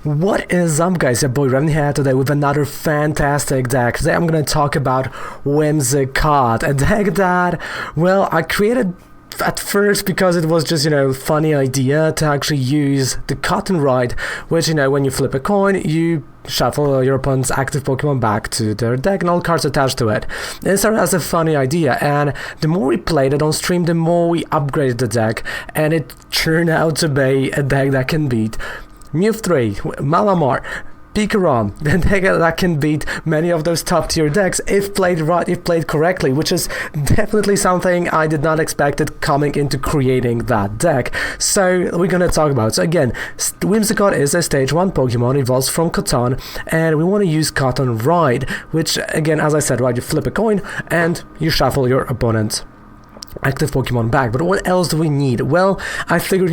What is up, guys? Your boy Revan here today with another fantastic deck. Today I'm gonna talk about Whimsicott, a deck that, well, I created at first because it was just, funny idea to actually use the cut and ride, which, when you flip a coin, you shuffle your opponent's active Pokemon back to their deck and all cards attached to it. It started as a funny idea, and the more we played it on stream, the more we upgraded the deck, and it turned out to be a deck that can beat Mew 3, Malamar, Pikarom, the deck that can beat many of those top tier decks if played right, if played correctly, which is definitely something I did not expect it coming into creating that deck. So we're gonna talk about. So again, Whimsicott is a stage 1 Pokemon, evolves from Cotton, and we want to use Cotton Ride, which again, as I said, right, you flip a coin and you shuffle your opponent's active Pokemon back. But what else do we need? Well, I figured,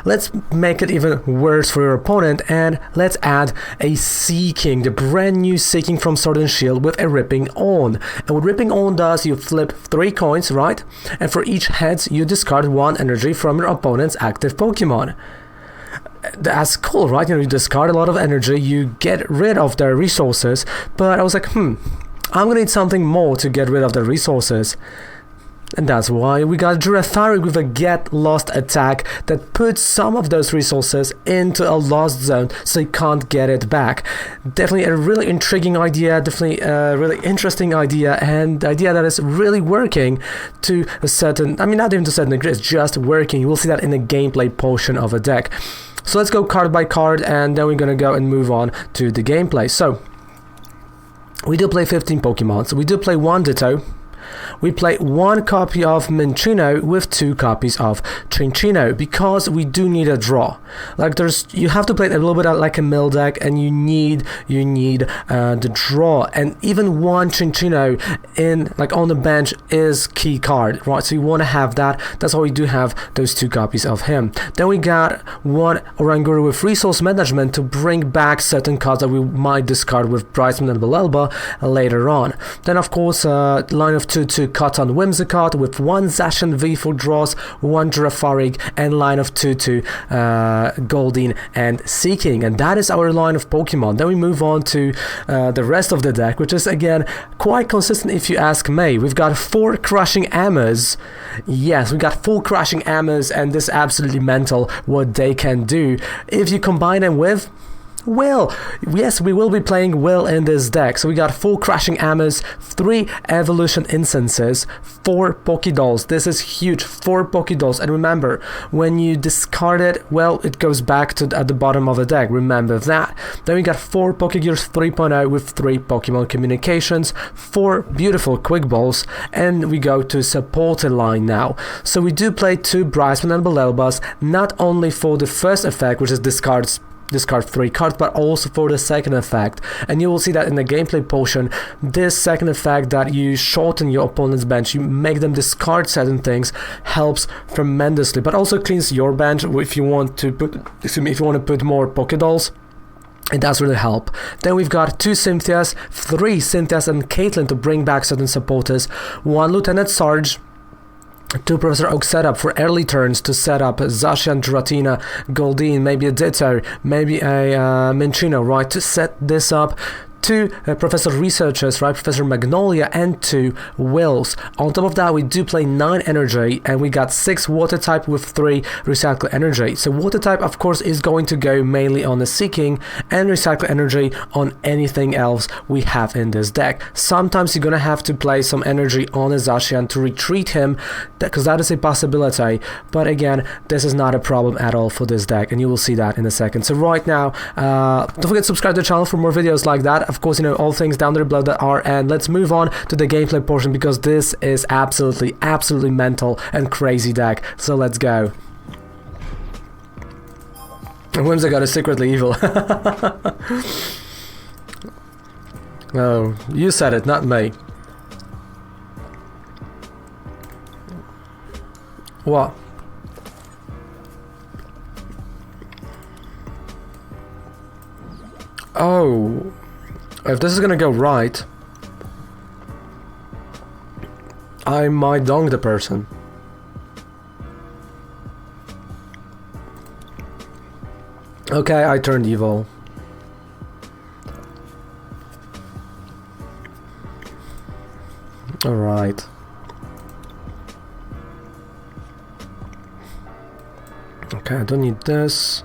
let's make it even worse for your opponent, and let's add a Seeking, the brand new Seeking from Sword and Shield with a Ripping On. And what Ripping On does, you flip 3 coins, right? And for each heads, you discard 1 energy from your opponent's active Pokemon. That's cool, right? You discard a lot of energy, you get rid of their resources, but I was like, I'm gonna need something more to get rid of the resources. And that's why we got Girafarig with a Get Lost attack that puts some of those resources into a lost zone so you can't get it back. Definitely a really intriguing idea, definitely a really interesting idea, and the idea that is really working to a certain, not even to a certain degree, it's just working. You will see that in the gameplay portion of a deck. So let's go card by card, and then we're gonna go and move on to the gameplay. So we do play 15 Pokemon, so we do play 1 Ditto. We play 1 copy of Minccino with 2 copies of Cinccino because we do need a draw. You have to play it a little bit like a mill deck, and you need the draw. And even 1 Cinccino on the bench is key card, right? So you want to have that. That's why we do have those 2 copies of him. Then we got 1 Oranguru with resource management to bring back certain cards that we might discard with Brightman and Belelba later on. Then of course, line of 2 to cut on Whimsicott with 1 Zacian V for draws, 1 Girafarig, and line of 2 to Goldeen and Seeking. And that is our line of Pokemon. Then we move on to the rest of the deck, which is again quite consistent if you ask me. We've got 4 Crushing Hammers. Yes, we got 4 Crushing Hammers, and this is absolutely mental what they can do if you combine them with Will. Yes, we will be playing Will in this deck. So we got 4 Crushing Hammers, 3 Evolution Incenses, 4 Pokédolls. This is huge, 4 Pokédolls. And remember, when you discard it, well, it goes back to at the bottom of the deck. Remember that. Then we got 4 Pokégears 3.0 with 3 Pokemon Communications, 4 beautiful Quick Balls, and we go to supported line now. So we do play 2 Brightman and Belelbas, not only for the first effect, which is discard 3 cards, but also for the second effect. And you will see that in the gameplay portion, this second effect that you shorten your opponent's bench, you make them discard certain things, helps tremendously, but also cleans your bench if you want to put more Pokédolls. It does really help. Then we've got 2 Cynthias, 3 Cynthias and Caitlyn to bring back certain supporters, 1 Lieutenant Sarge, 2 Professor Oak setup for early turns to set up Zacian, Giratina, Goldeen, maybe a Ditto, maybe a Minccino, right, to set this up. 2 Professor Researchers, right, Professor Magnolia, and 2 Wills. On top of that, we do play 9 Energy, and we got 6 Water type with 3 Recycle Energy. So Water type, of course, is going to go mainly on the Seeking, and Recycle Energy on anything else we have in this deck. Sometimes you're gonna have to play some energy on a Zacian to retreat him, because that is a possibility. But again, this is not a problem at all for this deck, and you will see that in a second. So right now, don't forget to subscribe to the channel for more videos like that. Of course, all things down there below that are, and let's move on to the gameplay portion because this is absolutely mental and crazy deck. So let's go. Whimsicott is secretly evil. Oh, you said it, not me. What? Oh. If this is gonna go right, I might dong the person. Okay, I turned evil. Alright. Okay, I don't need this.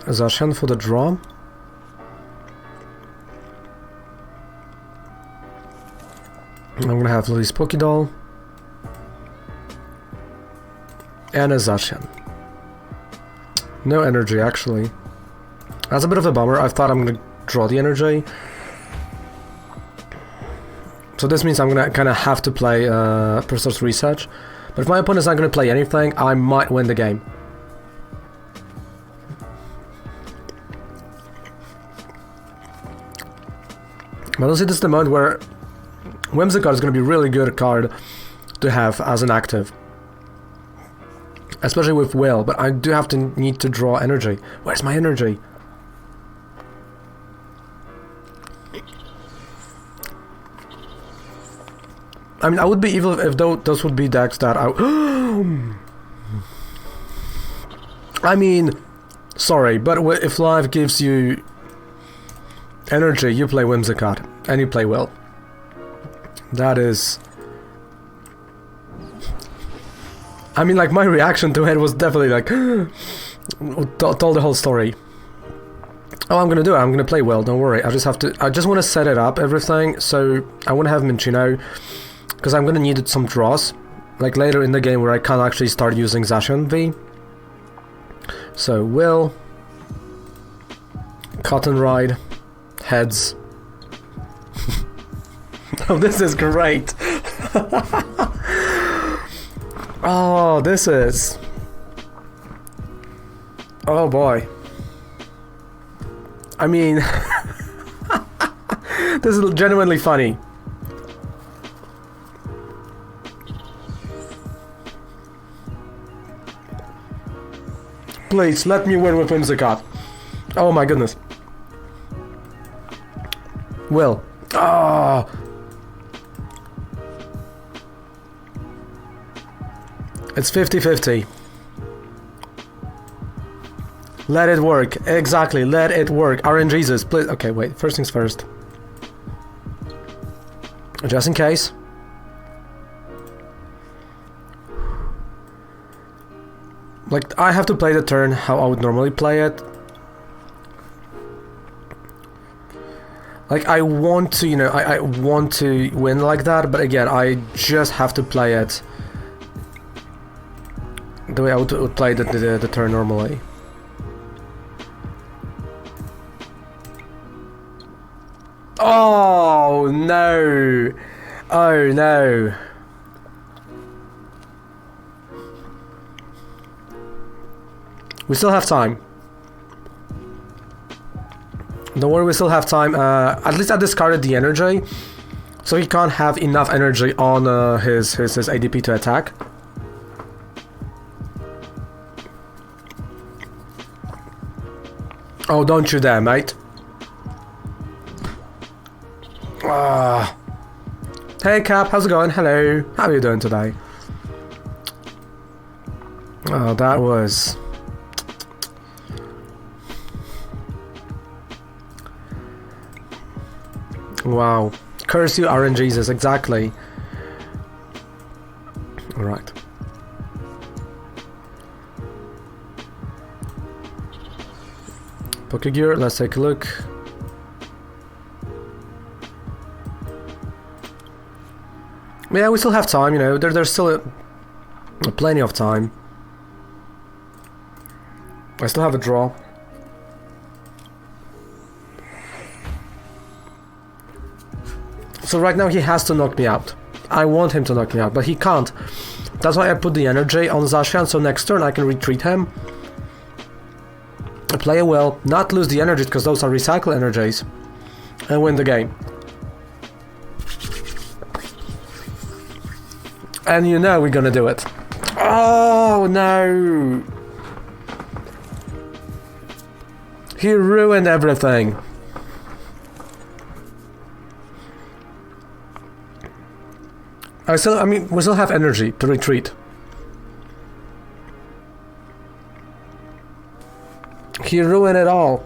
Zacian for the draw. I'm gonna have Lily's Pokédoll. And a Zacian. No energy, actually. That's a bit of a bummer. I thought I'm gonna draw the energy. So this means I'm gonna kind of have to play Professor's Research. But if my opponent's not gonna play anything, I might win the game. But honestly, this is the moment where Whimsicott is gonna be a really good card to have as an active. Especially with Will, but I do have to need to draw energy. Where's my energy? I mean, I would be evil if those would be decks that I... I mean, sorry, but if life gives you energy, you play Whimsicott, and you play Will. That is... I mean, like, my reaction to it was definitely like... told the whole story. Oh, I'm gonna do it, I'm gonna play Will, don't worry. I just want to set it up, everything, so I want to have Minchino. Because I'm gonna need some draws, like later in the game where I can't actually start using Zacian V. So Will, Cotton Ride, Heads. Oh, this is great! Oh, this is... Oh boy. I mean... This is genuinely funny. Please, let me win with Whimsicott. Oh my goodness. Will. Ah. It's 50-50. Let it work. Exactly, let it work. RNGesus, please. Okay, wait. First things first. Just in case. Like, I have to play the turn how I would normally play it. Like, I want to, you know, I want to win like that, but again, I just have to play it the way I would play the turn normally. Oh, no! Oh, no! We still have time. Don't worry, we still have time. At least I discarded the energy, so he can't have enough energy on his ADP to attack. Oh, don't you dare, mate. Hey, Cap, how's it going? Hello. How are you doing today? Oh, that was... Wow. Curse you, RNGesus, exactly. Alright. Pokegear, let's take a look. Yeah, we still have time, you know, there's still plenty of time. I still have a draw. So right now he has to knock me out. I want him to knock me out, but he can't. That's why I put the energy on Zacian, so next turn I can retreat him. Play well, not lose the energy, because those are recycle energies. And win the game. And you know we're gonna do it. Oh no! He ruined everything. I mean, we still have energy to retreat. He ruined it all.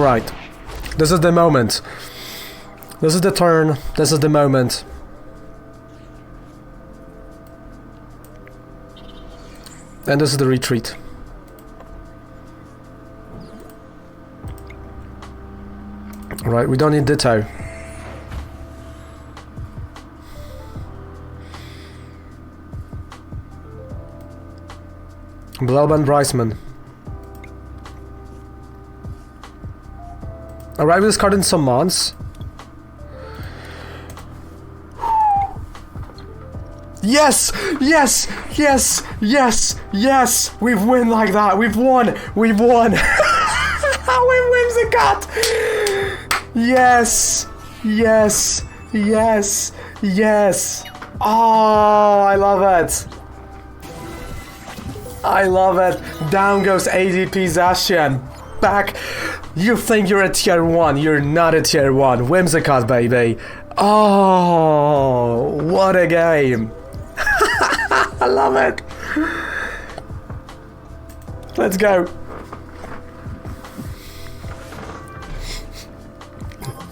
Alright. This is the moment. This is the turn. This is the moment. And this is the retreat. Right, we don't need Ditto. Blelban Bryceman. Alright, we discarded some mons. Yes! Yes! Yes! Yes! Yes! We've won like that! We've won! We've won! We've Whimsicott! Yes! Yes! Yes! Yes! Oh, I love it! I love it! Down goes ADP Zacian. Back. You think you're a tier 1, you're not a tier 1. Whimsicott, baby. Oh, what a game. I love it. Let's go.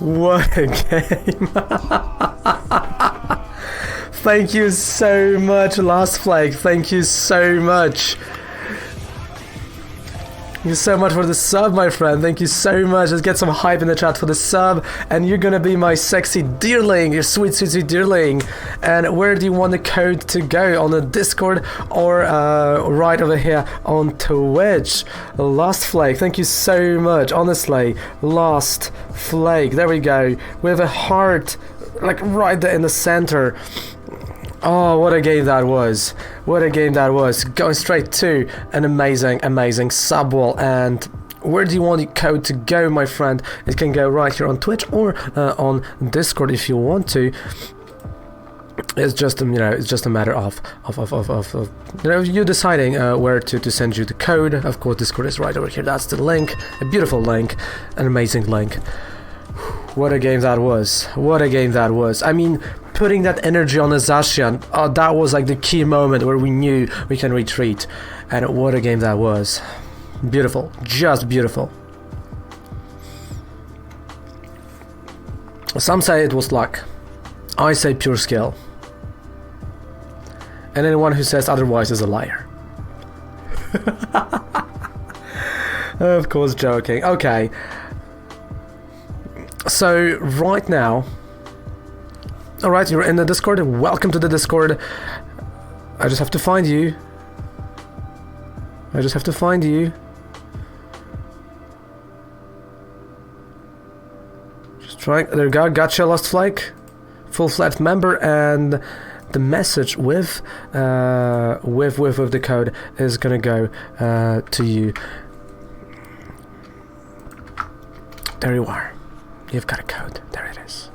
What a game. Thank you so much, Last Flake. Thank you so much. Thank you so much for the sub, my friend. Thank you so much. Let's get some hype in the chat for the sub. And you're gonna be my sexy dearling, your sweet, sweet, sweet dearling. And where do you want the code to go? On the Discord or right over here on Twitch? Lost Flake, thank you so much. Honestly, Lost Flake. There we go. We have a heart, like right there in the center. Oh, what a game that was. What a game that was. Going straight to an amazing, amazing sub wall. And where do you want the code to go, my friend? It can go right here on Twitch or on Discord if you want to. It's just, you know, it's just a matter of you know, you deciding where to send you the code. Of course, Discord is right over here. That's the link. A beautiful link. An amazing link. What a game that was. What a game that was. I mean, putting that energy on the Zacian, that was like the key moment where we knew we can retreat. And what a game that was. Beautiful. Just beautiful. Some say it was luck. I say pure skill. And anyone who says otherwise is a liar. Of course, joking. Okay. So, right now... Alright, you're in the Discord. Welcome to the Discord. I just have to find you. I just have to find you. Just trying... There you go. Gotcha, Lost Flake. Full-fledged member, and the message with the code is gonna go to you. There you are. You've got a code. There it is.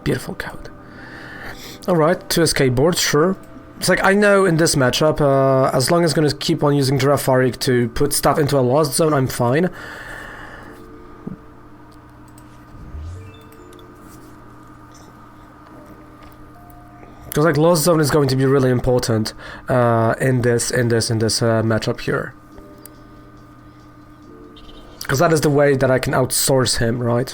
Beautiful code. Alright, 2 escape boards, sure. It's like, I know in this matchup, as long as I'm gonna keep on using Girafarik to put stuff into a lost zone, I'm fine. Because like lost zone is going to be really important in this matchup here. Because that is the way that I can outsource him, right?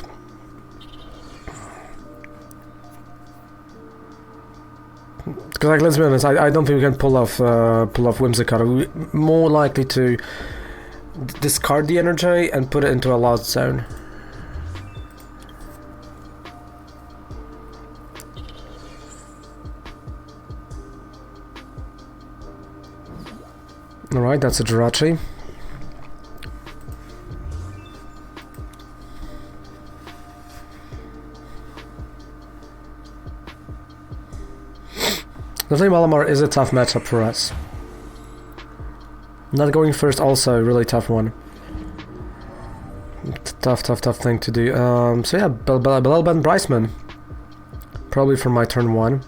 Because like, let's be honest, I don't think we can pull off Whimsicott. We're more likely to discard the energy and put it into a lost zone. Alright, that's a Jirachi. Definitely Malamar is a tough matchup for us. Not going first also a really tough one. Tough thing to do. So yeah, Blelban Bryceman. Probably for my turn 1.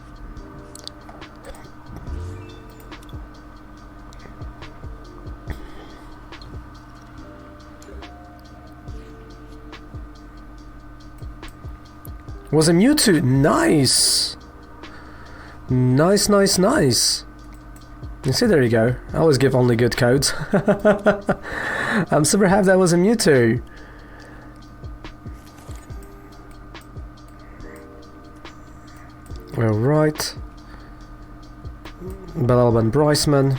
Was a Mewtwo. Nice! Nice. You see, there you go. I always give only good codes. I'm super happy that was a Mewtwo. Alright. Belelba and Bryceman.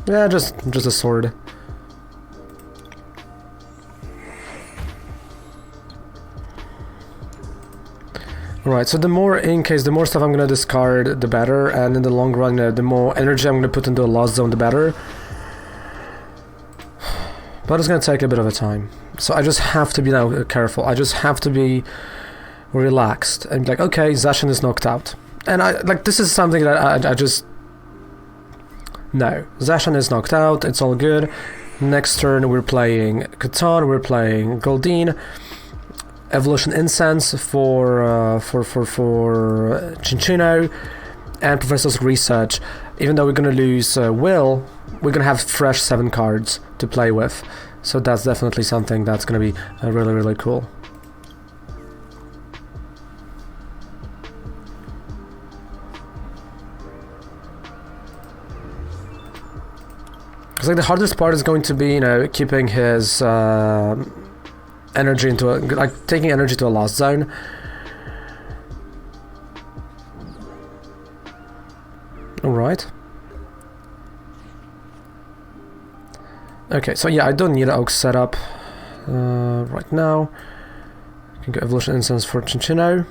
Yeah, just a sword. Right, so the more stuff I'm gonna discard, the better, and in the long run, the more energy I'm gonna put into a lost zone, the better. But it's gonna take a bit of a time. So I just have to be now careful. I just have to be relaxed and be like, okay, Zacian is knocked out. And this is something that I just... No, Zacian is knocked out, it's all good. Next turn we're playing Catan, we're playing Goldeen. Evolution Incense for Cinccino, and Professor's Research. Even though we're gonna lose Will, we're gonna have fresh 7 cards to play with. So that's definitely something that's gonna be really, really cool. It's like the hardest part is going to be, keeping his energy into taking energy to a lost zone. All right. Okay, so yeah, I don't need an Oak setup right now. I can go Evolution Incense for Cinccino.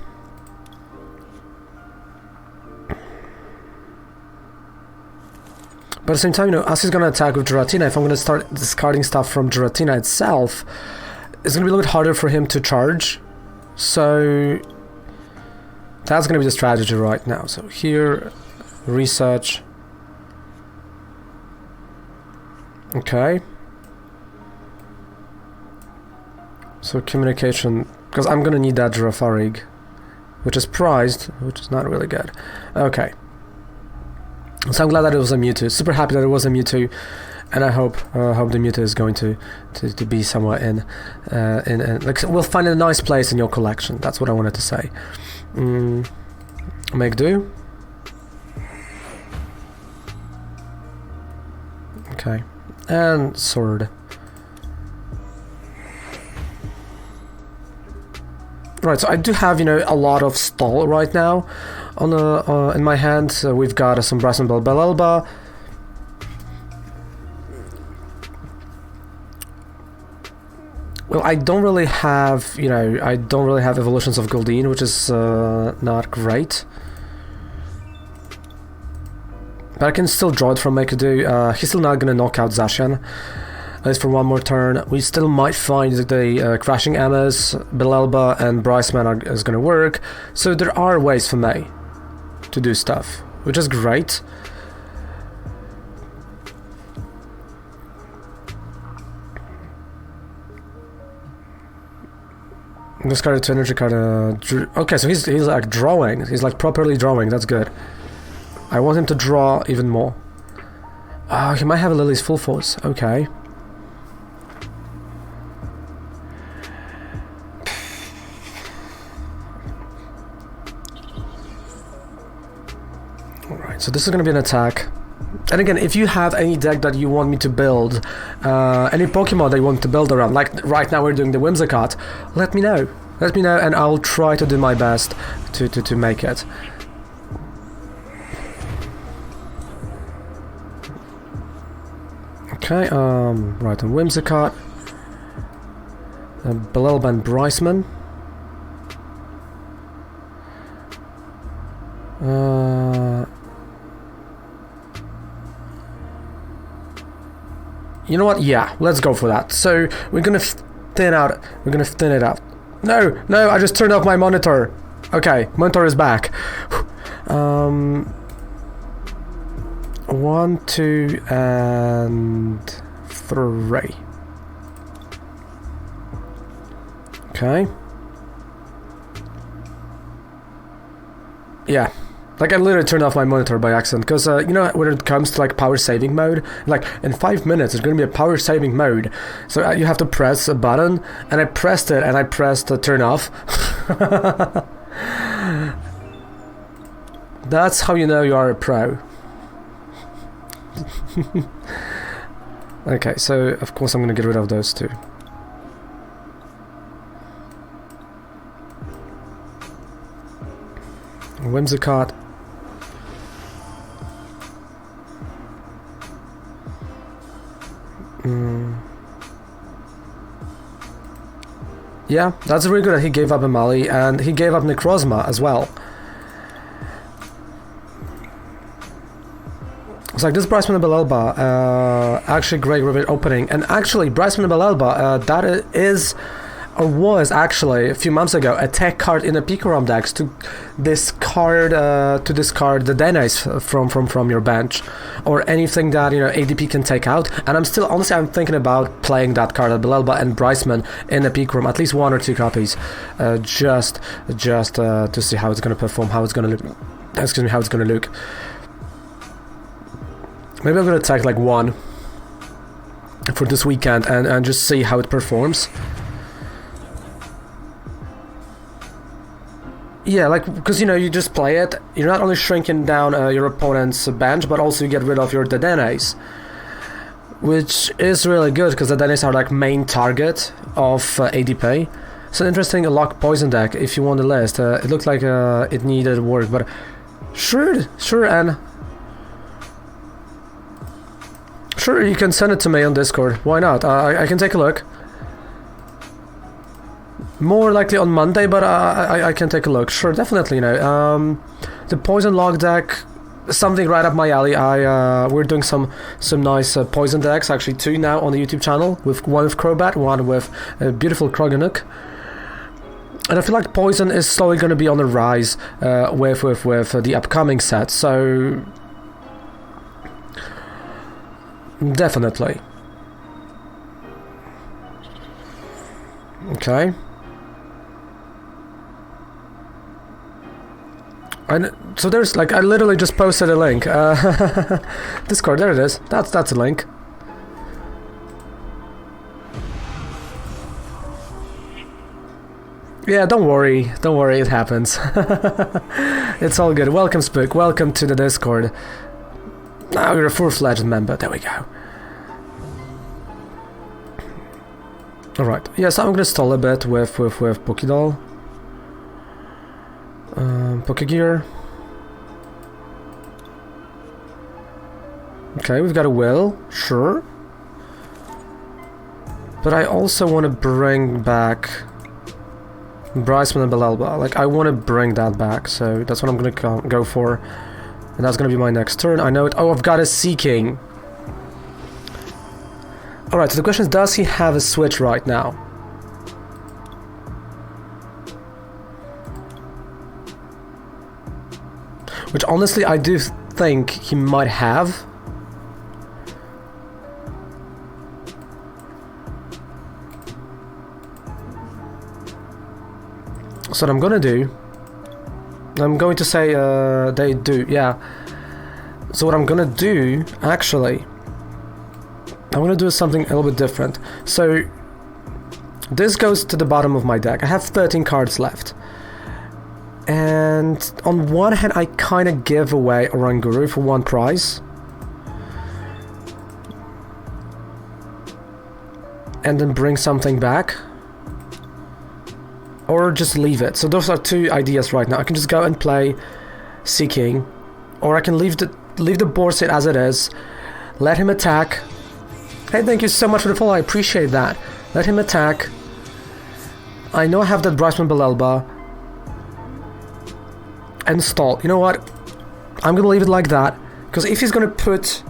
But at the same time, as he's gonna attack with Giratina, if I'm gonna start discarding stuff from Giratina itself, it's gonna be a little bit harder for him to charge. So that's gonna be the strategy right now. So here, research. Okay. So communication, because I'm gonna need that Girafarig, which is prized, which is not really good. Okay. So I'm glad that it was a Mewtwo. Super happy that it was a Mewtwo, and I hope the Mewtwo is going to be somewhere in like, we'll find a nice place in your collection. That's what I wanted to say. Make do. Okay, and sword. Right, so I do have a lot of stall right now on in my hand. We've got some Bryceman Belelba. Well, I don't really have evolutions of Goldeen, which is not great. But I can still draw it from Make-A-Do. He's still not gonna knock out Zacian. At least for one more turn. We still might find the Crashing Emmas, Belelba, and Bryceman is gonna work. So there are ways for me to do stuff, which is great. Discarded 2 energy card. Okay, so he's like drawing. He's like properly drawing. That's good. I want him to draw even more. He might have a Lily's Full Force. Okay. Alright, so this is going to be an attack. And again, if you have any deck that you want me to build, any Pokemon that you want to build around, like right now we're doing the Whimsicott, let me know. Let me know and I'll try to do my best to make it. Okay, right, and Whimsicott, Belelba and Bryceman. You know what? Yeah, let's go for that. So we're gonna thin out. We're gonna thin it out. No, no! I just turned off my monitor. Okay, monitor is back. 1, 2, and 3. Okay. Yeah. Like, I literally turned off my monitor by accident, because, when it comes to, like, power saving mode, like, in 5 minutes, it's going to be a power saving mode, so you have to press a button, and I pressed it, and I pressed turn off. That's how you know you are a pro. Okay, so of course I'm gonna get rid of those two. Whimsicott. Yeah, that's really good that he gave up Amali, and he gave up Necrozma as well. It's like this Bryceman and Belelba, actually great opening, and actually Bryceman and Belelba, that is, or was actually a few months ago, a tech card in a Picarom decks to discard the Denes from your bench, or anything that ADP can take out. And I'm thinking about playing that card at Belelba and Bryceman in a Picarom, at least 1 or 2 copies, just to see how it's gonna perform, how it's gonna look. Excuse me, how it's gonna look. Maybe I'm gonna take like 1 for this weekend and just see how it performs. Yeah, like, because you just play it, you're not only shrinking down your opponent's bench, but also you get rid of your Dedenes, which is really good because the Dedenes are like main target of ADP. It's an interesting lock poison deck if you want the list. It looked like it needed work, but sure, and sure, you can send it to me on Discord. Why not? I can take a look. More likely on Monday, but I can take a look. Sure, definitely. The poison log deck, something right up my alley. We're doing some nice poison decks, actually 2 now on the YouTube channel, with one with Crobat, one with a beautiful Kroganuk. And I feel like poison is slowly going to be on the rise with the upcoming set. So definitely. Okay. So there's like, I literally just posted a link. Discord, there it is. That's a link. Yeah, don't worry, it happens. It's all good. Welcome, Spook. Welcome to the Discord. Now you're a full-fledged member. There we go. Alright, yeah, so I'm gonna stall a bit with Pokédoll. Pokégear. Okay, we've got a Will, sure. But I also want to bring back Bryceman and Belelba. Like, I want to bring that back, so that's what I'm gonna go for. And that's gonna be my next turn. I know it. Oh, I've got a Seeking. Alright, so the question is, does he have a switch right now? Which honestly I do think he might have. So what I'm gonna do, I'm going to say they do, yeah. So what I'm gonna do, actually, I'm gonna do something a little bit different. So this goes to the bottom of my deck. I have 13 cards left. And on one hand, I kind of give away Oranguru for 1 prize. And then bring something back. Or just leave it. So those are 2 ideas right now. I can just go and play Seeking. Or I can leave the board state as it is. Let him attack. Hey, thank you so much for the follow. I appreciate that. Let him attack. I know I have that Bryceman Belelba. And stall. You know what? I'm gonna leave it like that, because if he's gonna put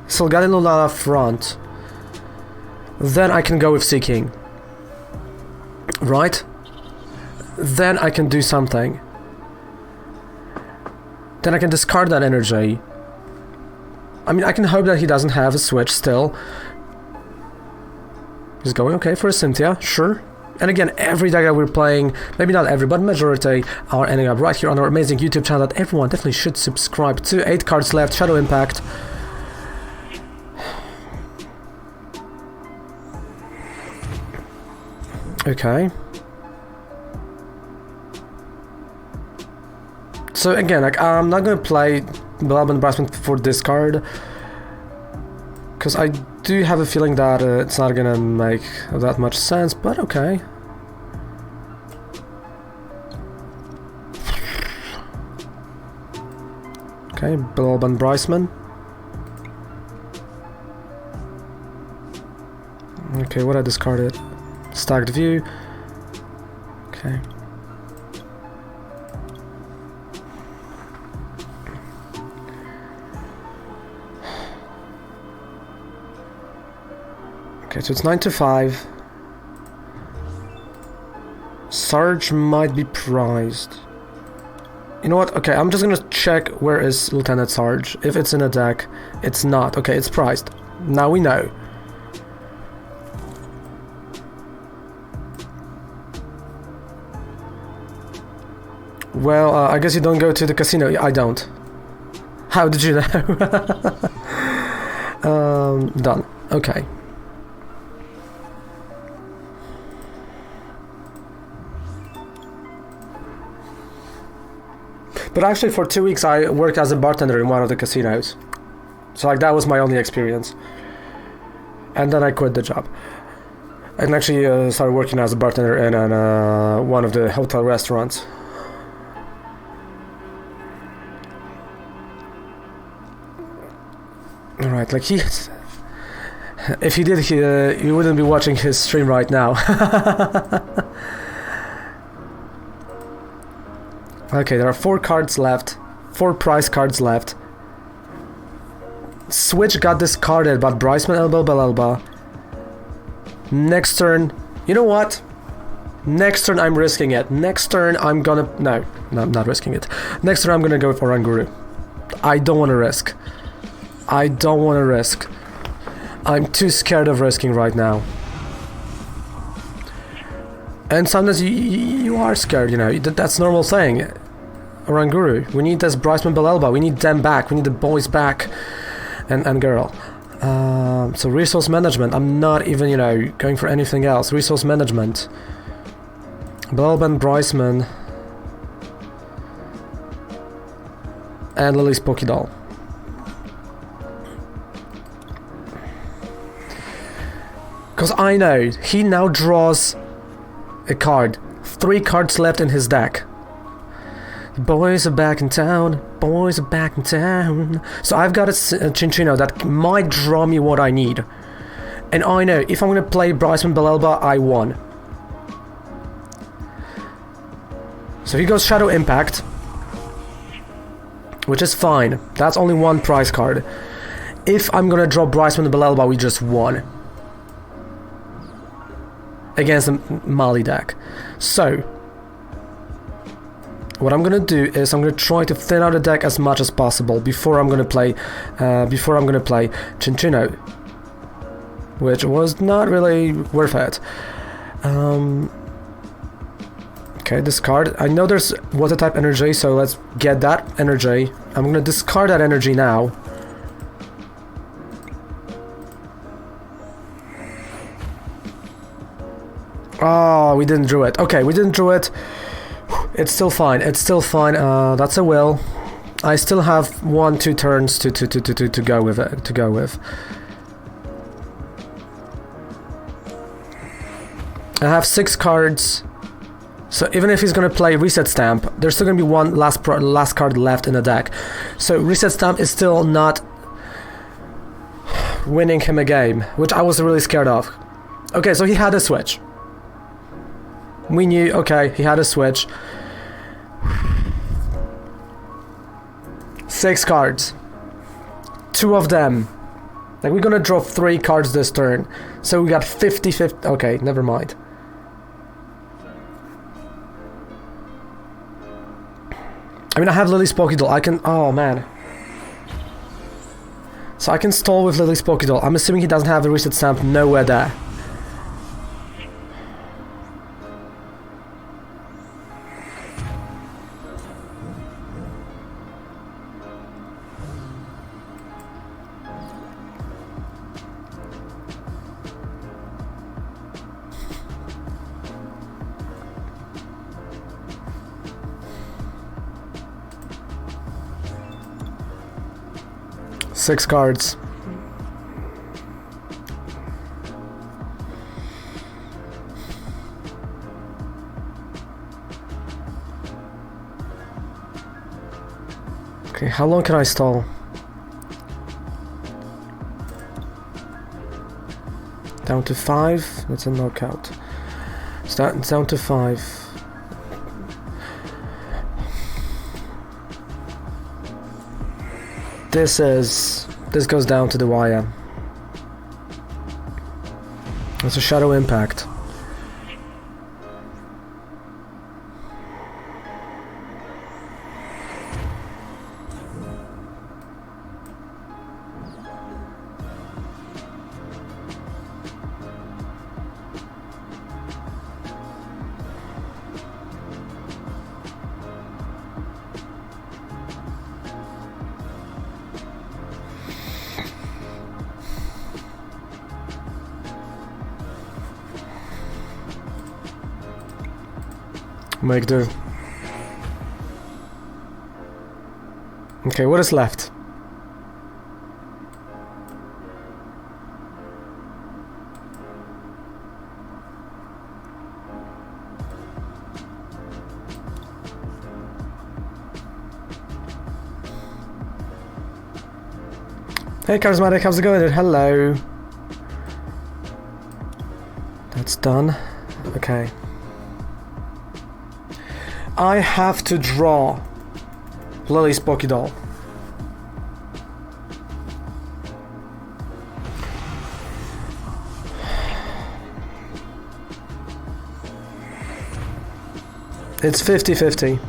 Solgaleo Lula front, then I can go with Seeking. Right? Then I can do something. Then I can discard that energy. I mean, I can hope that he doesn't have a switch still. He's going okay for a Cynthia, sure. And again, every deck that we're playing, maybe not every, but majority, are ending up right here on our amazing YouTube channel that everyone definitely should subscribe to. 8 cards left, Shadow Impact. Okay. So again, like, I'm not gonna play Blood and Bryceman for this card. Because I do have a feeling that it's not gonna make that much sense, but okay. Okay, Bill and Bryceman. Okay, what I discarded? Stacked View. Okay. Okay, so it's 9 to 5. Sarge might be prized. You know what? Okay, I'm just gonna check where is Lieutenant Sarge. If it's in a deck, it's not. Okay, it's prized. Now we know. Well, I guess you don't go to the casino. I don't. How did you know? Done. Okay. But actually for 2 weeks I worked as a bartender in one of the casinos. So like that was my only experience. And then I quit the job. And actually started working as a bartender in one of the hotel restaurants. Alright, like if he did, he wouldn't be watching his stream right now. Okay, there are 4 cards left. 4 prize cards left. Switch got discarded, but Bryceman Elba Belelba. Next turn... You know what? Next turn I'm risking it. Next turn I'm gonna... No, I'm not risking it. Next turn I'm gonna go with Oranguru. I don't want to risk. I don't want to risk. I'm too scared of risking right now. And sometimes you are scared, you know, that's normal thing. Oranguru, we need this Bryceman Belelba, we need them back, we need the boys back, and girl. So resource management, I'm not even, you know, going for anything else. Resource management. Belelba and Bryceman. And Lily's Pokédoll. Because I know, he now draws a card. 3 cards left in his deck. The boys are back in town. Boys are back in town. So I've got a Chinchino that might draw me what I need. And I know, if I'm going to play Bryceman Belelba, I won. So he goes Shadow Impact. Which is fine. That's only 1 prize card. If I'm going to draw Bryceman Belelba, we just won. Against the Mali deck. So what I'm gonna do is I'm gonna try to thin out the deck as much as possible before I'm gonna play Chinchino, which was not really worth it. Okay, discard. I know there's water type energy, so let's get that energy. I'm gonna discard that energy now. Oh, we didn't draw it. Okay, we didn't draw it. It's still fine. It's still fine. That's a will. I still have 1-2 turns to go with it. To go with. I have 6 cards. So even if he's gonna play Reset Stamp, there's still gonna be one last card left in the deck. So Reset Stamp is still not winning him a game, which I was really scared of. Okay, so he had a switch. We knew, okay, he had a switch. 6 cards. 2 of them. Like, we're gonna draw 3 cards this turn. So we got 50-50. Okay, never mind. I mean, I have Lily's Pokédoll. I can... Oh, man. So I can stall with Lily's Pokédoll. I'm assuming he doesn't have the Reset Stamp nowhere there. Six cards. Okay, how long can I stall? Down to 5. That's a knockout. It's down to 5. This goes down to the wire. It's a shadow impact. Make do. Okay, what is left? Hey Charismatic, how's it going? Hello. That's done. Okay. I have to draw Lily's Pokédoll. It's 50-50.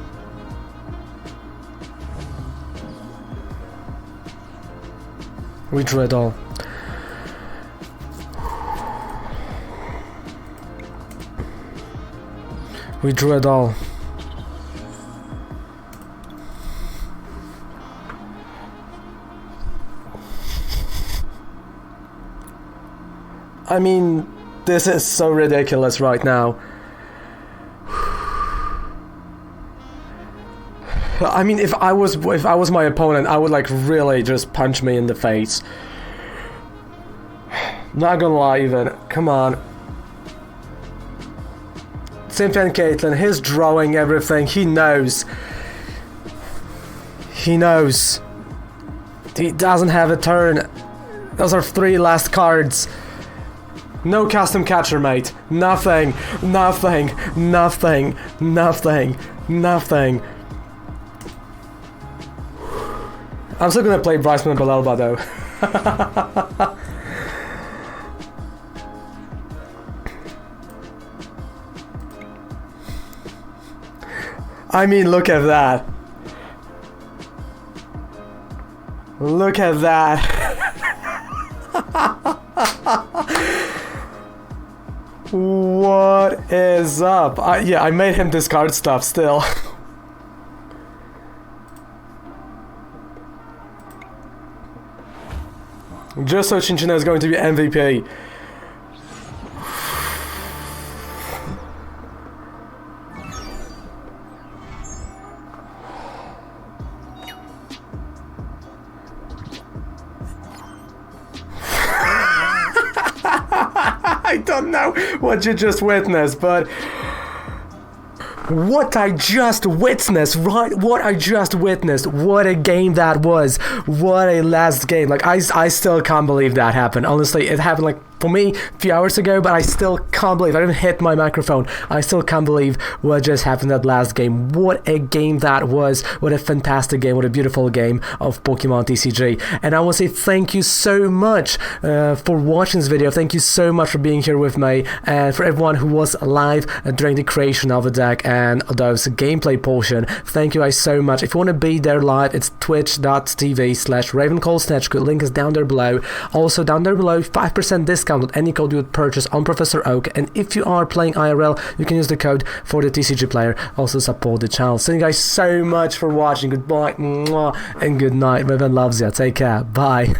We drew it all. We drew it all. I mean, this is so ridiculous right now. I mean, if I was my opponent, I would like really just punch me in the face. Not gonna lie, even. Come on. Cynthia and Caitlin, he's drawing everything. He knows. He knows. He doesn't have a turn. Those are 3 last cards. No custom catcher, mate. Nothing. Nothing. Nothing. Nothing. Nothing. I'm still gonna play Bryceman Belelba though. I mean, look at that. Look at that. What is up? Yeah, I made him discard stuff still. Just so Chinchina is going to be MVP. I don't know what you just witnessed, but what I just witnessed, right? What I just witnessed, what a game that was. What a last game. Like, I still can't believe that happened. Honestly, it happened like for me a few hours ago, but I still can't believe I didn't hit my microphone. I still can't believe what just happened that last game. What a game that was. What a fantastic game. What a beautiful game of Pokemon TCG. And I want to say thank you so much for watching this video. Thank you so much for being here with me, and for everyone who was live during the creation of the deck and those gameplay portion. Thank you guys so much. If you want to be there live, it's twitch.tv/RavenCallSnatchCode. Link is down there below. Also down there below, 5% discount on any code you would purchase on Professor Oak, and if you are playing IRL, you can use the code for the TCG player. Also support the channel. Thank you guys so much for watching. Goodbye, mwah, and good night. Raven loves you. Take care. Bye.